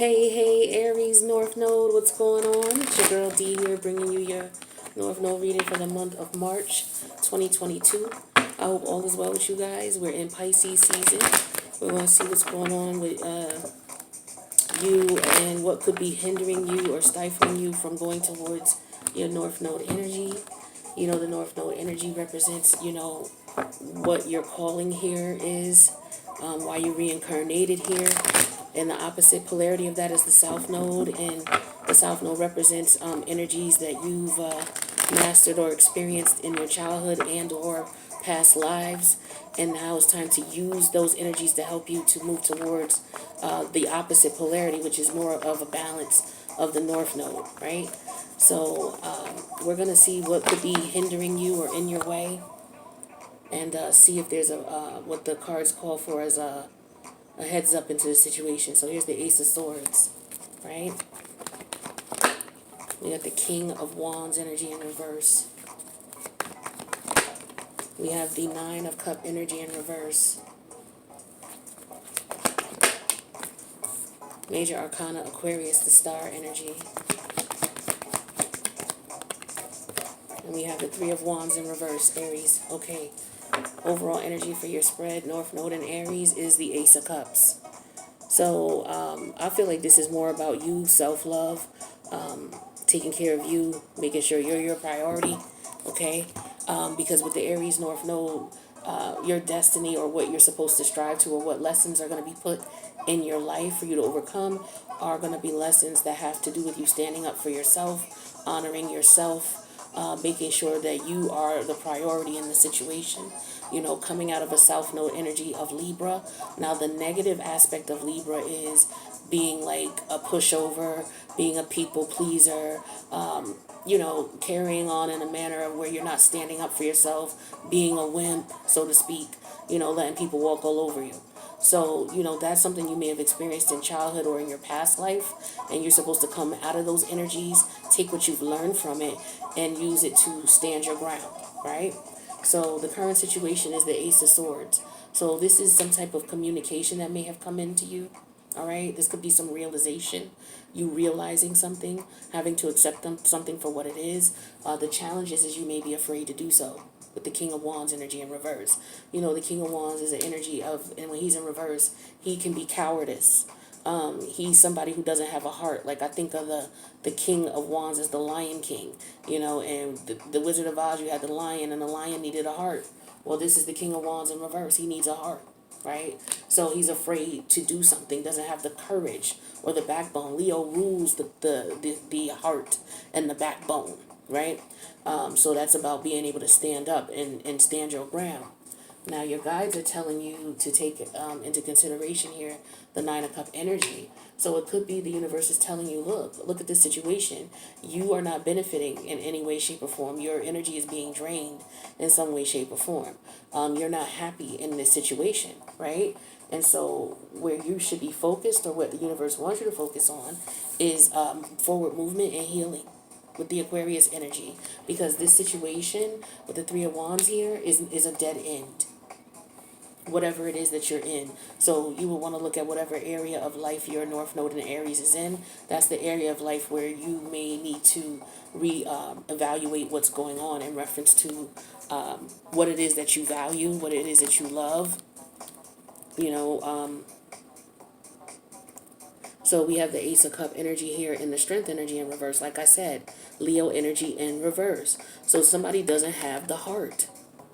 Hey, Aries, North Node, what's going on? It's your girl D here, bringing you your North Node reading for the month of March 2022. I hope all is well with you guys. We're in Pisces season. We're going to see what's going on with you and what could be hindering you or stifling you from going towards your North Node energy. You know, the North Node energy represents, what your calling here is, why you reincarnated here. And the opposite polarity of that is the South Node. And the South Node represents energies that you've mastered or experienced in your childhood and or past lives. And now it's time to use those energies to help you to move towards the opposite polarity, which is more of a balance of the North Node, right? So we're going to see what could be hindering you or in your way, and see if there's what the cards call for as a heads up into the situation. So here's the Ace of Swords, right? We got the King of Wands energy in reverse. We have the Nine of Cup energy in reverse. Major Arcana Aquarius, the Star energy. And we have the Three of Wands in reverse, Aries. Okay. Overall energy for your spread, North Node and Aries, is the Ace of Cups. So I feel like this is more about you, self-love, taking care of you, making sure you're your priority, okay? Because with the Aries North Node, your destiny or what you're supposed to strive to or what lessons are going to be put in your life for you to overcome are going to be lessons that have to do with you standing up for yourself, honoring yourself, making sure that you are the priority in the situation. You know, coming out of a South Node energy of Libra. Now, the negative aspect of Libra is being like a pushover, being a people pleaser, carrying on in a manner of where you're not standing up for yourself, being a wimp, so to speak, letting people walk all over you. So, that's something you may have experienced in childhood or in your past life, and you're supposed to come out of those energies, take what you've learned from it, and use it to stand your ground, right? So the current situation is the Ace of Swords. So this is some type of communication that may have come into you, all right? This could be some realization, you realizing something, having to accept something for what it is. The challenge is you may be afraid to do so with the King of Wands energy in reverse. The King of Wands is an energy of, and when he's in reverse, he can be cowardice. He's somebody who doesn't have a heart. Like I think of the King of Wands as the Lion King, and the Wizard of Oz, you had the lion, and the lion needed a heart. Well, this is the King of Wands in reverse. He needs a heart, right? So he's afraid to do something, doesn't have the courage or the backbone. Leo rules the heart and the backbone, right? So that's about being able to stand up and stand your ground. Now, your guides are telling you to take into consideration here the Nine of Cup energy. So it could be the universe is telling you, look at this situation. You are not benefiting in any way, shape, or form. Your energy is being drained in some way, shape, or form. You're not happy in this situation, right? And so where you should be focused, or what the universe wants you to focus on, is forward movement and healing with the Aquarius energy, because this situation with the Three of Wands here is a dead end, whatever it is that you're in. So you will want to look at whatever area of life your North Node in Aries is in. That's the area of life where you may need to evaluate what's going on in reference to what it is that you value, what it is that you love. So we have the Ace of Cup energy here and the Strength energy in reverse. Like I said, Leo energy in reverse. So somebody doesn't have the heart.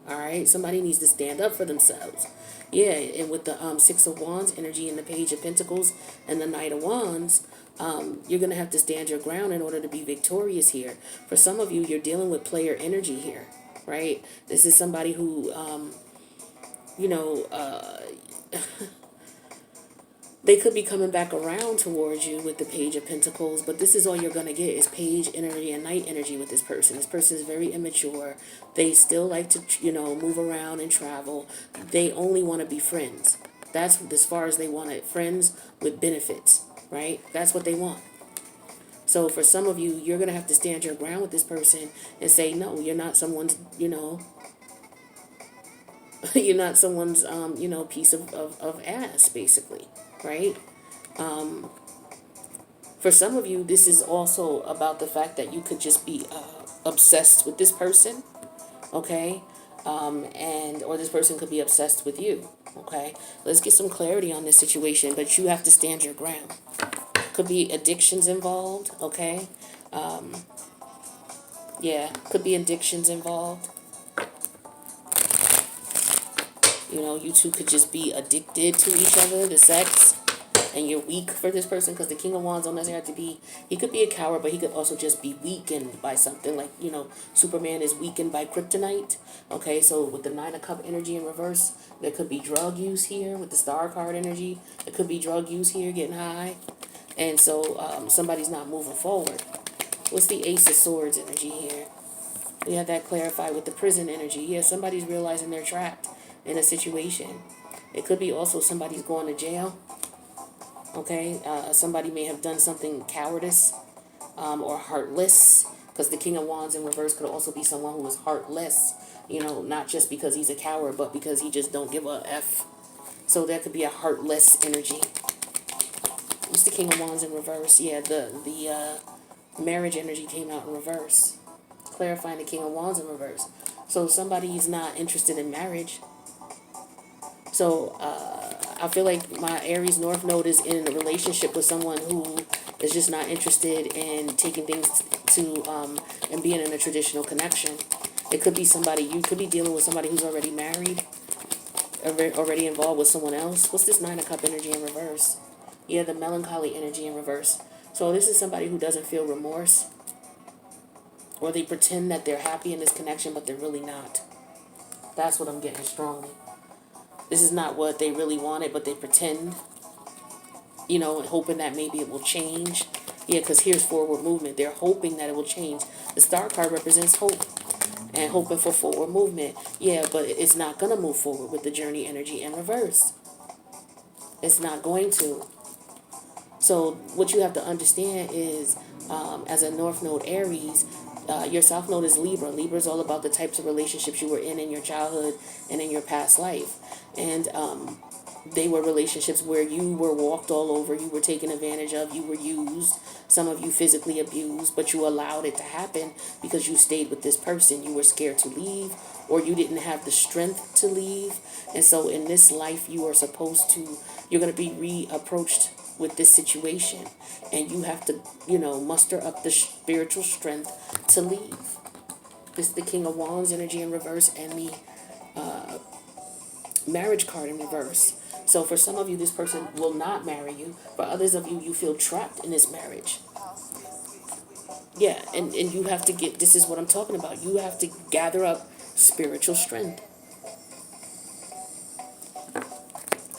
All right, somebody needs to stand up for themselves. Yeah, and with the Six of Wands energy and the Page of Pentacles and the Knight of Wands, you're going to have to stand your ground in order to be victorious here. For some of you, you're dealing with player energy here, right? This is somebody who, they could be coming back around towards you with the Page of Pentacles, but this is all you're going to get is Page energy and Knight energy with this person. This person is very immature. They still like to, move around and travel. They only want to be friends. That's as far as they want it. Friends with benefits, right? That's what they want. So for some of you, you're going to have to stand your ground with this person and say, no, you're not someone's, you're not someone's, piece of ass, basically, right? For some of you, this is also about the fact that you could just be obsessed with this person, okay? And or this person could be obsessed with you, okay? Let's get some clarity on this situation, but you have to stand your ground. Could be addictions involved, okay? Yeah, could be addictions involved. You know, you two could just be addicted to each other, the sex, and you're weak for this person, because the King of Wands don't necessarily have to be, he could be a coward, but he could also just be weakened by something, like, you know, Superman is weakened by kryptonite. Okay, so with the Nine of Cup energy in reverse, there could be drug use here. With the Star card energy, there could be drug use here, getting high. And so somebody's not moving forward. What's the Ace of Swords energy here? We have that clarified with the prison energy. Yeah, somebody's realizing they're trapped in a situation. It could be also somebody's going to jail. Okay, somebody may have done something cowardice or heartless, because the King of Wands in reverse could also be someone who is heartless. You know, not just because he's a coward, but because he just don't give a F. So that could be a heartless energy. What's the King of Wands in reverse? Yeah, the marriage energy came out in reverse, clarifying the King of Wands in reverse. So somebody's not interested in marriage. So I feel like my Aries North Node is in a relationship with someone who is just not interested in taking things to and being in a traditional connection. It could be somebody, you could be dealing with somebody who's already married, already involved with someone else. What's this Nine of Cup energy in reverse? Yeah, the melancholy energy in reverse. So this is somebody who doesn't feel remorse, or they pretend that they're happy in this connection, but they're really not. That's what I'm getting strongly. This is not what they really wanted, but they pretend, you know, hoping that maybe it will change. Yeah, because here's forward movement. They're hoping that it will change. The Star card represents hope and hoping for forward movement. Yeah, but it's not going to move forward with the Journey energy in reverse. It's not going to. So what you have to understand is, as a North Node Aries, your South Node is Libra. Libra is all about the types of relationships you were in your childhood and in your past life. And they were relationships where you were walked all over, you were taken advantage of, you were used, some of you physically abused, but you allowed it to happen because you stayed with this person. You were scared to leave, or you didn't have the strength to leave. And so in this life, you are supposed to, you're going to be reapproached with this situation, and you have to, you know, muster up the spiritual strength to leave. This is the King of Wands energy in reverse, and the marriage card in reverse. So for some of you, this person will not marry you. For others of you, you feel trapped in this marriage. Yeah, and you have to get, this is what I'm talking about. You have to gather up spiritual strength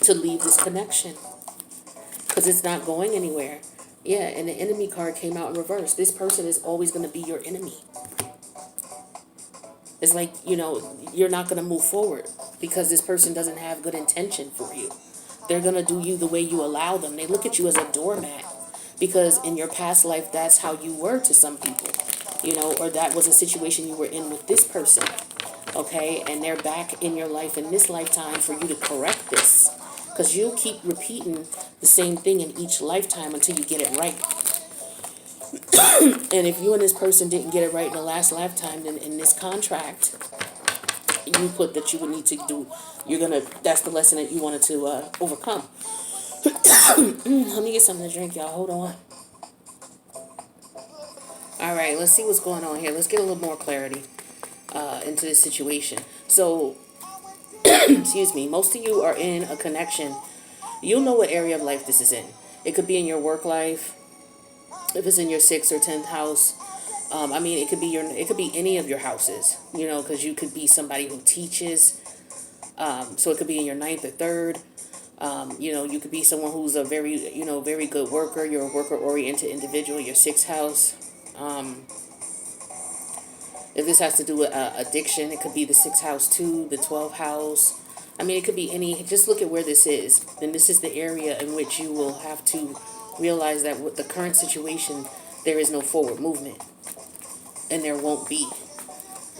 to leave this connection, because it's not going anywhere. Yeah, and the enemy card came out in reverse. This person is always going to be your enemy. It's like, you know, you're not going to move forward because this person doesn't have good intention for you. They're going to do you the way you allow them. They look at you as a doormat because in your past life, that's how you were to some people, you know, or that was a situation you were in with this person, okay? And they're back in your life in this lifetime for you to correct this, because you'll keep repeating the same thing in each lifetime until you get it right. And if you and this person didn't get it right in the last lifetime, then in this contract, you put that you would need to do, that's the lesson that you wanted to overcome. Let me get something to drink, y'all. Hold on. All right, let's see what's going on here. Let's get a little more clarity into this situation. So, excuse me, most of you are in a connection. You'll know what area of life this is in. It could be in your work life, if it's in your 6th or 10th house. I mean, it could be any of your houses, you know, because you could be somebody who teaches. So it could be in your 9th or 3rd. You know, you could be someone who's a very good worker. You're a worker-oriented individual. Your 6th house. If this has to do with addiction, it could be the 6th house too, the 12th house. I mean, it could be any. Just look at where this is. And this is the area in which you will have to realize that with the current situation, there is no forward movement. And there won't be.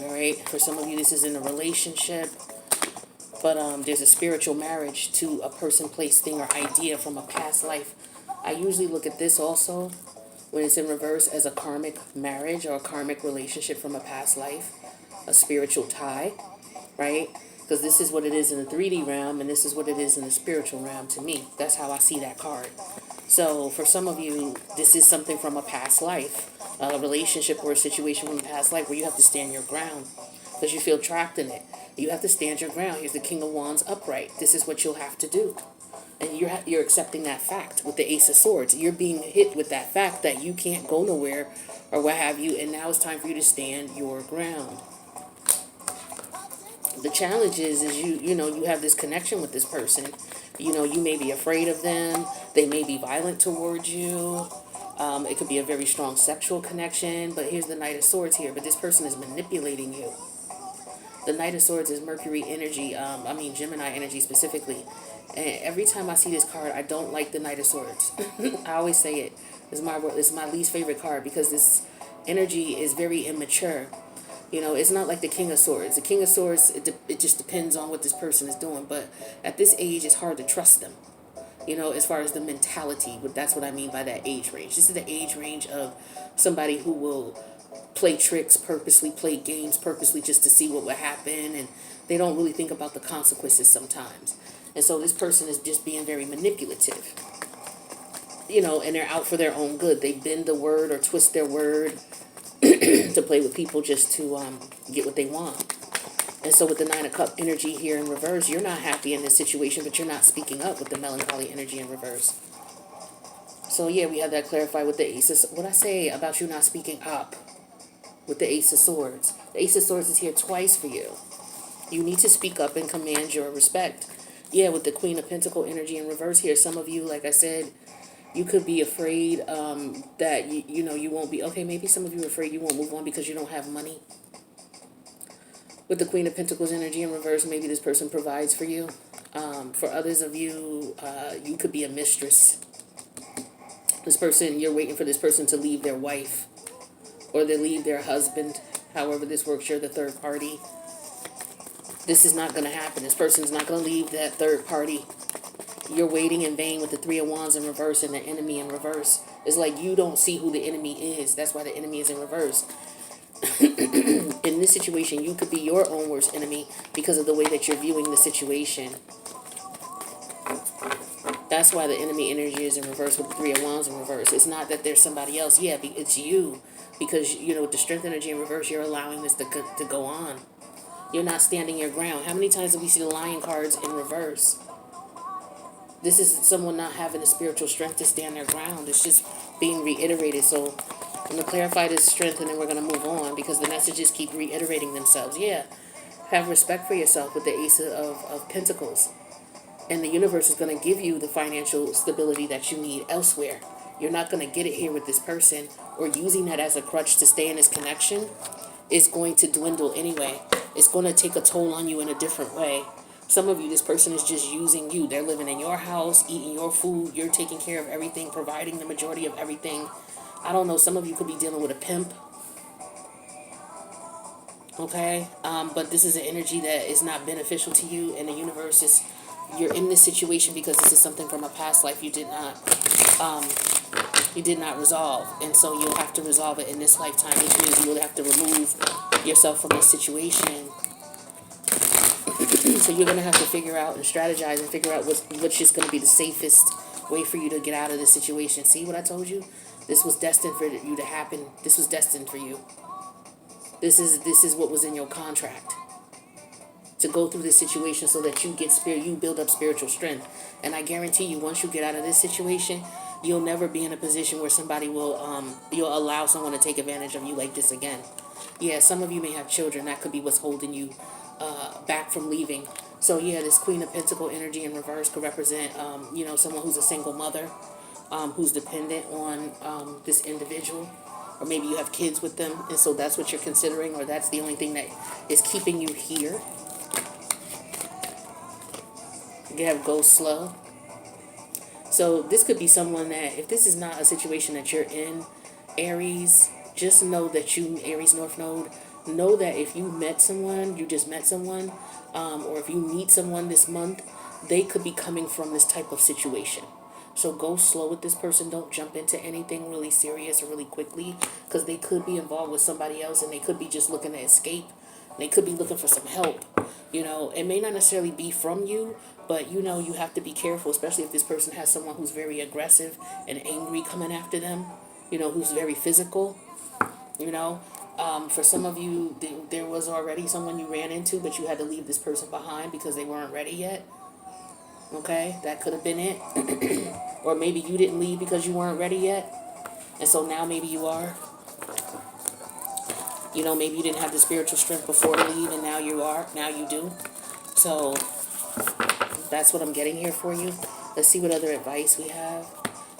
All right? For some of you, this is in a relationship. But there's a spiritual marriage to a person, place, thing, or idea from a past life. I usually look at this also. when it's in reverse as a karmic marriage or a karmic relationship from a past life, a spiritual tie, right? Because this is what it is in the 3D realm, and this is what it is in the spiritual realm to me. That's how I see that card. So for some of you, this is something from a past life, a relationship or a situation from a past life where you have to stand your ground because you feel trapped in it. You have to stand your ground. Here's the King of Wands upright. This is what you'll have to do. And you're accepting that fact with the Ace of Swords. You're being hit with that fact that you can't go nowhere or what have you, and now it's time for you to stand your ground. The challenge is you have this connection with this person. You may be afraid of them. They may be violent towards you. It could be a very strong sexual connection, but here's the Knight of Swords here. But this person is manipulating you. The Knight of Swords is Mercury energy, Gemini energy specifically. And every time I see this card, I don't like the Knight of Swords. I always say it. It's my least favorite card because this energy is very immature. It's not like the King of Swords. The King of Swords, it just depends on what this person is doing. But at this age, it's hard to trust them. As far as the mentality, but that's what I mean by that age range. This is the age range of somebody who will play tricks purposely, play games purposely just to see what will happen, and they don't really think about the consequences sometimes. And so this person is just being very manipulative, and they're out for their own good. They bend the word or twist their word to play with people just to get what they want. And so with the Nine of Cups energy here in reverse, you're not happy in this situation, but you're not speaking up with the melancholy energy in reverse. So yeah, we have that clarified with the Ace of... What I say about you not speaking up with the Ace of Swords. The Ace of Swords is here twice for you. You need to speak up and command your respect. Yeah, with the Queen of Pentacle energy in reverse here, some of you, like I said, you could be afraid that, you won't be... Okay, maybe some of you are afraid you won't move on because you don't have money. With the Queen of Pentacles energy in reverse, maybe this person provides for you. For others of you, you could be a mistress. This person, you're waiting for this person to leave their wife or they leave their husband. However this works, you're the third party. This is not going to happen. This person's not going to leave that third party. You're waiting in vain with the Three of Wands in reverse and the enemy in reverse. It's like you don't see who the enemy is. That's why the enemy is in reverse. In this situation, you could be your own worst enemy because of the way that you're viewing the situation. That's why the enemy energy is in reverse with the Three of Wands in reverse. It's not that there's somebody else. Yeah, it's you. Because, with the strength energy in reverse, you're allowing this to go on. You're not standing your ground. How many times do we see the Lion cards in reverse? This is someone not having the spiritual strength to stand their ground. It's just being reiterated. So I'm going to clarify this strength and then we're going to move on because the messages keep reiterating themselves. Yeah, have respect for yourself with the Ace of Pentacles. And the universe is going to give you the financial stability that you need elsewhere. You're not going to get it here with this person, or using that as a crutch to stay in this connection is going to dwindle anyway. It's going to take a toll on you in a different way. Some of you, this person is just using you. They're living in your house, eating your food. You're taking care of everything, providing the majority of everything. I don't know. Some of you could be dealing with a pimp. Okay? But this is an energy that is not beneficial to you, and the universe is... You're in this situation because this is something from a past life you did not resolve. And so you'll have to resolve it in this lifetime, which means you'll have to remove yourself from this situation. So you're going to have to figure out and strategize and figure out what's just going to be the safest way for you to get out of this situation. See what I told you? This was destined for you to happen. This was destined for you. This is what was in your contract. To go through this situation so that you build up spiritual strength. And I guarantee you, once you get out of this situation, you'll never be in a position where somebody will, you'll allow someone to take advantage of you like this again. Yeah, some of you may have children. That could be what's holding you back from leaving. So yeah, this Queen of Pentacle energy in reverse could represent, someone who's a single mother, who's dependent on this individual. Or maybe you have kids with them, and so that's what you're considering, or that's the only thing that is keeping you here. You have go slow. So this could be someone that, if this is not a situation that you're in, Aries, just know that you, Aries North Node, know that if you met someone, you just met someone, or if you meet someone this month, they could be coming from this type of situation. So go slow with this person. Don't jump into anything really serious or really quickly, because they could be involved with somebody else, and they could be just looking to escape. They could be looking for some help. It may not necessarily be from you, but you have to be careful, especially if this person has someone who's very aggressive and angry coming after them, who's very physical. you know. For some of you, there was already someone you ran into, but you had to leave this person behind because they weren't ready yet. Okay, that could have been it. Or maybe you didn't leave because you weren't ready yet, and so now maybe you are. Maybe you didn't have the spiritual strength before to leave, and now you are. Now you do. So that's what I'm getting here for you. Let's see what other advice we have.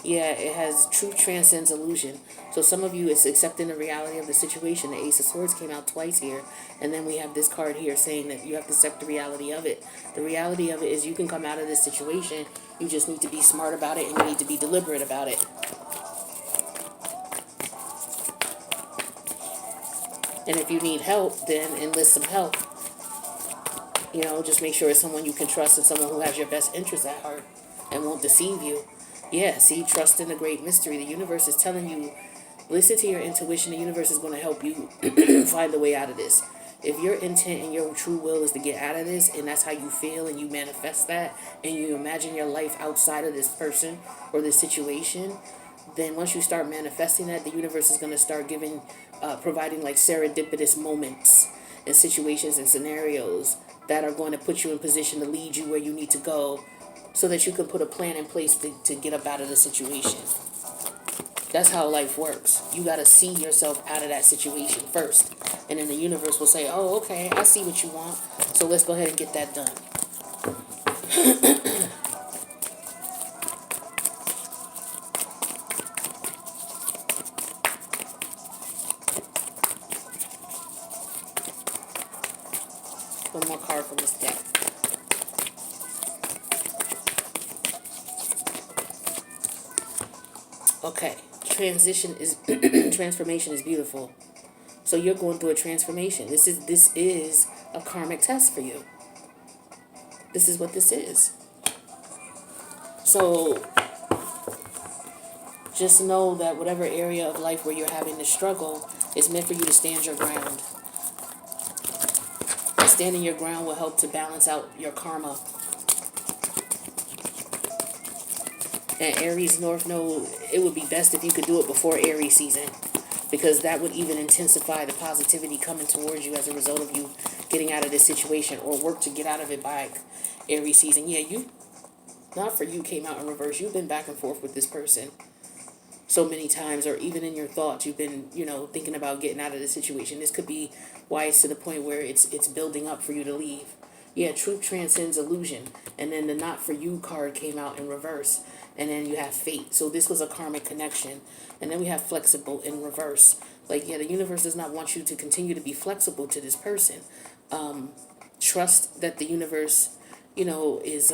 Yeah, it has truth transcends illusion. So some of you, it's accepting the reality of the situation. The Ace of Swords came out twice here. And then we have this card here saying that you have to accept the reality of it. The reality of it is you can come out of this situation. You just need to be smart about it, and you need to be deliberate about it. And if you need help, then enlist some help. Just make sure it's someone you can trust and someone who has your best interests at heart and won't deceive you. Yeah, see, trust in the great mystery. The universe is telling you, listen to your intuition. The universe is going to help you find a way out of this. If your intent and your true will is to get out of this, and that's how you feel, and you manifest that, and you imagine your life outside of this person or this situation, then once you start manifesting that, the universe is going to start providing like serendipitous moments and situations and scenarios that are going to put you in position to lead you where you need to go, so that you can put a plan in place to get up out of the situation. That's how life works. You got to see yourself out of that situation first. And then the universe will say, oh, okay, I see what you want. So let's go ahead and get that done. One more card from this deck. Okay, transformation is beautiful. So you're going through a transformation. This is a karmic test for you. This is what this is. So just know that whatever area of life where you're having to struggle is meant for you to stand your ground. And standing your ground will help to balance out your karma. And Aries North Node, it would be best if you could do it before Aries season, because that would even intensify the positivity coming towards you as a result of you getting out of this situation, or work to get out of it by Aries season. Yeah, not for you, came out in reverse. You've been back and forth with this person so many times, or even in your thoughts, you've been, thinking about getting out of the situation. This could be why it's to the point where it's building up for you to leave. Yeah, truth transcends illusion. And then the not for you card came out in reverse. And then you have fate. So this was a karmic connection. And then we have flexible in reverse. Like, yeah, the universe does not want you to continue to be flexible to this person. Trust that the universe, is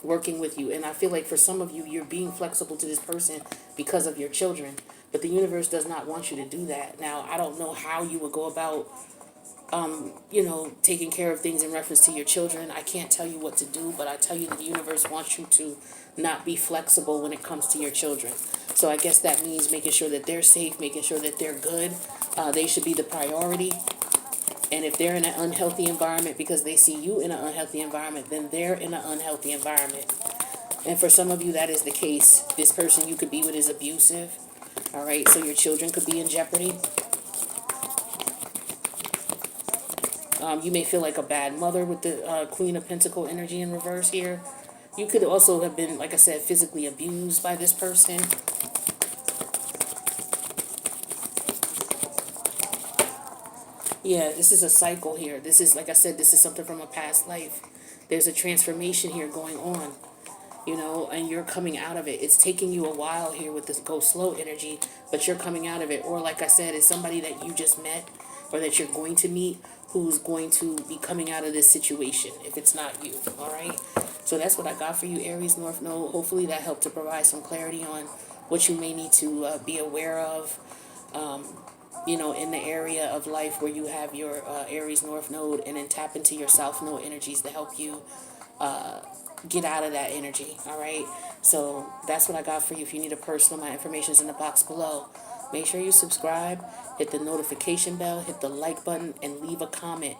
working with you. And I feel like for some of you, you're being flexible to this person because of your children. But the universe does not want you to do that. Now, I don't know how you would go about taking care of things in reference to your children. I can't tell you what to do, but I tell you that the universe wants you to not be flexible when it comes to your children. So I guess that means making sure that they're safe, making sure that they're good. They should be the priority. And if they're in an unhealthy environment because they see you in an unhealthy environment, then they're in an unhealthy environment. And for some of you, that is the case. This person you could be with is abusive. All right, so your children could be in jeopardy. You may feel like a bad mother with the Queen of Pentacle energy in reverse here. You could also have been, like I said, physically abused by this person. Yeah, this is a cycle here. This is, like I said, this is something from a past life. There's a transformation here going on, and you're coming out of it. It's taking you a while here with this go slow energy, but you're coming out of it. Or like I said, it's somebody that you just met or that you're going to meet who's going to be coming out of this situation if it's not you. All right, so that's what I got for you, Aries North Node. Hopefully that helped to provide some clarity on what you may need to be aware of, in the area of life where you have your Aries North Node, and then tap into your South Node energies to help you get out of that energy. All right, So that's what I got for you. If you need a personal, my information is in the box below. Make sure you subscribe, hit the notification bell, hit the like button, and leave a comment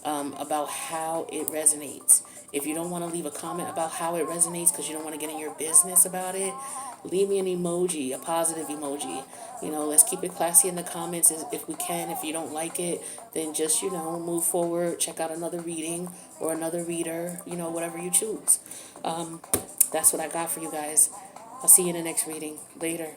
about how it resonates. If you don't want to leave a comment about how it resonates because you don't want to get in your business about it, leave me an emoji, a positive emoji. Let's keep it classy in the comments if we can. If you don't like it, then just, move forward, check out another reading or another reader, whatever you choose. That's what I got for you guys. I'll see you in the next reading. Later.